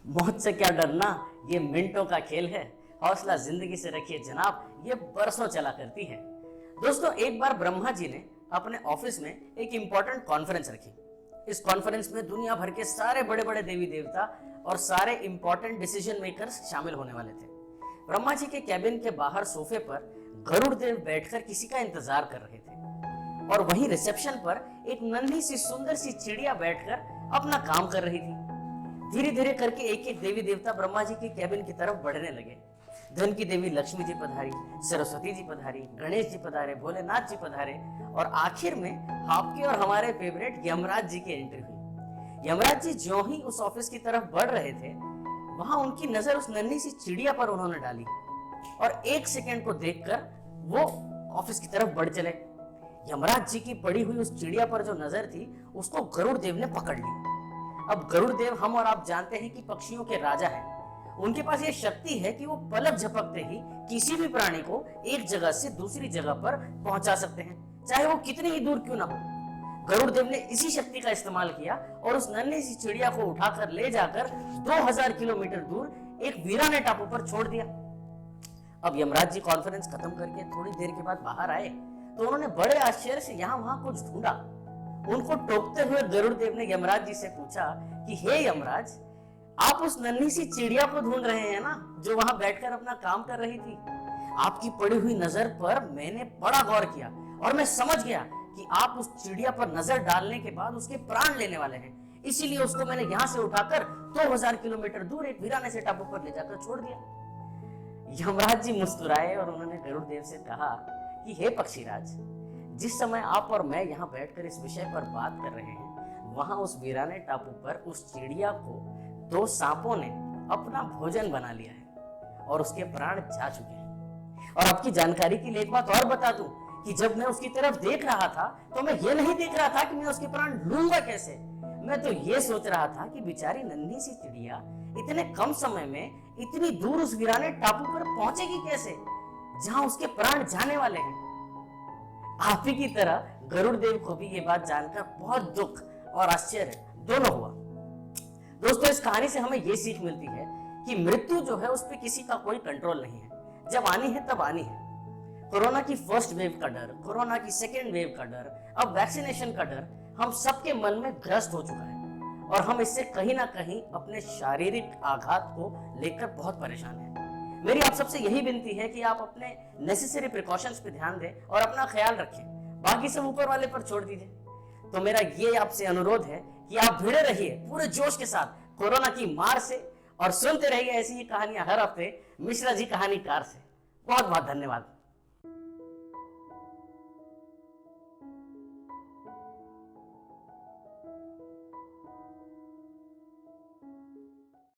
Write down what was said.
मौत से क्या डरना, ये मिनटों का खेल है। हौसला जिंदगी से रखिए जनाब, ये बरसों चला करती है। दोस्तों, एक बार ब्रह्मा जी ने अपने ऑफिस में एक इंपॉर्टेंट कॉन्फ्रेंस रखी। इस कॉन्फ्रेंस में दुनिया भर के सारे बड़े बड़े देवी देवता और सारे इंपॉर्टेंट डिसीजन मेकर्स शामिल होने वाले थे। ब्रह्मा जी के कैबिन के बाहर सोफे पर गरुड़ देव बैठकर किसी का इंतजार कर रहे थे और वहीं रिसेप्शन पर एक नन्ही सी सुंदर सी चिड़िया बैठकर अपना काम कर रही थी। धीरे धीरे करके एक एक देवी देवता ब्रह्मा जी के कैबिन की तरफ बढ़ने लगे। धन की देवी लक्ष्मी जी पधारी, सरस्वती जी पधारी, गणेश जी पधारे, भोलेनाथ जी पधारे और आखिर में आपके और हमारे फेवरेट यमराज जी की एंट्री हुई। यमराज जी ज्यों ही उस ऑफिस की तरफ बढ़ रहे थे, वहां उनकी नजर उस नन्ही सी चिड़िया पर उन्होंने डाली और एक सेकंड को देखकर वो ऑफिस की तरफ बढ़ चले। यमराज जी की पड़ी हुई उस चिड़िया पर जो नजर थी, उसको गरुड़ देव ने पकड़ ली। अब गरुड़ देव हम और आप जानते हैं कि पक्षियों के राजा हैं। उनके पास यह शक्ति है कि वो पलक झपकते ही किसी भी प्राणी को एक जगह से दूसरी जगह पर पहुंचा सकते हैं, चाहे वो कितनी ही दूर क्यों ना हो। गरुड़ देव ने इसी शक्ति का इस्तेमाल किया और उस नन्ही सी चिड़िया को उठाकर ले जाकर 2000 किलोमीटर दूर एक वीराने टापू पर छोड़ दिया। अब यमराज जी कॉन्फ्रेंस खत्म करके थोड़ी देर के बाद बाहर आए तो उन्होंने बड़े आश्चर्य से यहाँ वहां कुछ ढूंढा। उनको टोकते हुए गरुड़ देव ने यमराज जी से पूछा कि हे यमराज, आप उस नन्ही सी चिड़िया को ढूंढ रहे हैं ना, जो वहां बैठकर अपना काम कर रही थी। आपकी पड़ी हुई नजर पर मैंने बड़ा गौर किया और मैं समझ गया कि आप उस चिड़िया पर नजर डालने के बाद उसके प्राण लेने वाले हैं। इसीलिए उसको मैंने यहाँ से उठाकर 2000 किलोमीटर दूर एक वीराने से टापू पर ले जाकर छोड़ दिया। यमराज जी मुस्कुराए और उन्होंने गरुड़ देव से कहा कि हे पक्षीराज, जिस समय आप और मैं यहाँ बैठकर इस विषय पर बात कर रहे हैं, वहां उस वीराने टापू पर उस चिड़िया को 2 सांपों ने अपना भोजन बना लिया है और उसके प्राण जा चुके हैं। और आपकी जानकारी के लिए एक बात और बता दूं कि जब मैं उसकी तरफ देख रहा था तो मैं ये नहीं देख रहा था कि मैं उसके प्राण लूंगा कैसे। मैं तो ये सोच रहा था कि बेचारी नन्ही सी चिड़िया इतने कम समय में इतनी दूर उस वीराने टापू पर पहुंचेगी कैसे, जहां उसके प्राण जाने वाले हैं। आप ही की तरह गरुड़ देव को भी ये बात जानकर बहुत दुख और आश्चर्य दोनों हुआ। दोस्तों, इस कहानी से हमें ये सीख मिलती है कि मृत्यु जो है उस पर किसी का कोई कंट्रोल नहीं है। जब आनी है तब आनी है। कोरोना की फर्स्ट वेव का डर, कोरोना की सेकेंड वेव का डर, अब वैक्सीनेशन का डर हम सबके मन में ग्रस्त हो चुका है और हम इससे कहीं ना कहीं अपने शारीरिक आघात को लेकर बहुत परेशान हैं। मेरी आप सबसे यही विनती है कि आप अपने नेसेसरी प्रिकॉशंस पे ध्यान दें और अपना ख्याल रखें। बाकी सब ऊपर वाले पर छोड़ दीजिए। तो मेरा ये आपसे अनुरोध है कि आप भिड़े रहिए पूरे जोश के साथ कोरोना की मार से और सुनते रहिए ऐसी ही कहानियां हर हफ्ते मिश्रा जी कहानीकार से। बहुत बहुत धन्यवाद।